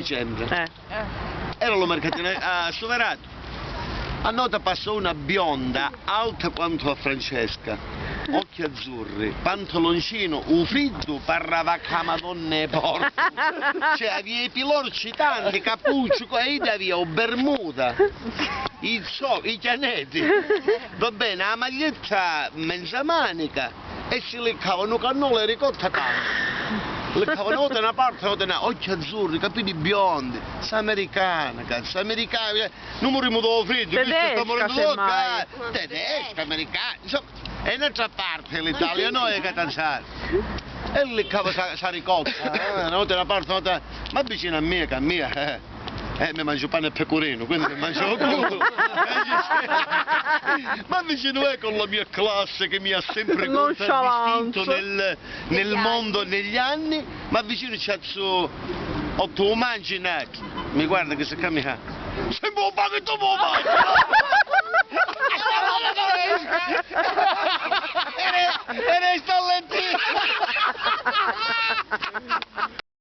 dicembre. Ero allo mercatino a Soverato. A nota passò una bionda, alta quanto a Francesca, occhi azzurri, pantaloncino, fritto, parlava che madonna e porco. Cioè, aveva i pilorci tanti, cappuccio, e aveva o bermuda, i chianetti. Va bene, la maglietta mezza manica, e si leccavano cannole e ricotta tanto. Le cavano da una parte, da una occhi azzurri, capelli biondi, americana, cazzo, americana, non moriamo dopo freddo, Tedesca, semmai. Tedesca, americana, insomma, è un'altra parte l'Italia, noi è catanzare. E lì cavo sa ricotta, da una parte, ma vicino a me, che a mia, mi mangio pane e pecorino, quindi mi mangio il culo. Ma vicino è con la mia classe che mi ha sempre contraddistinto nel mondo negli anni, ma vicino c'è su 8 mangi netti. Mi guarda che se cammina. Sembra un po' che tu mi mangi! E resta lentino!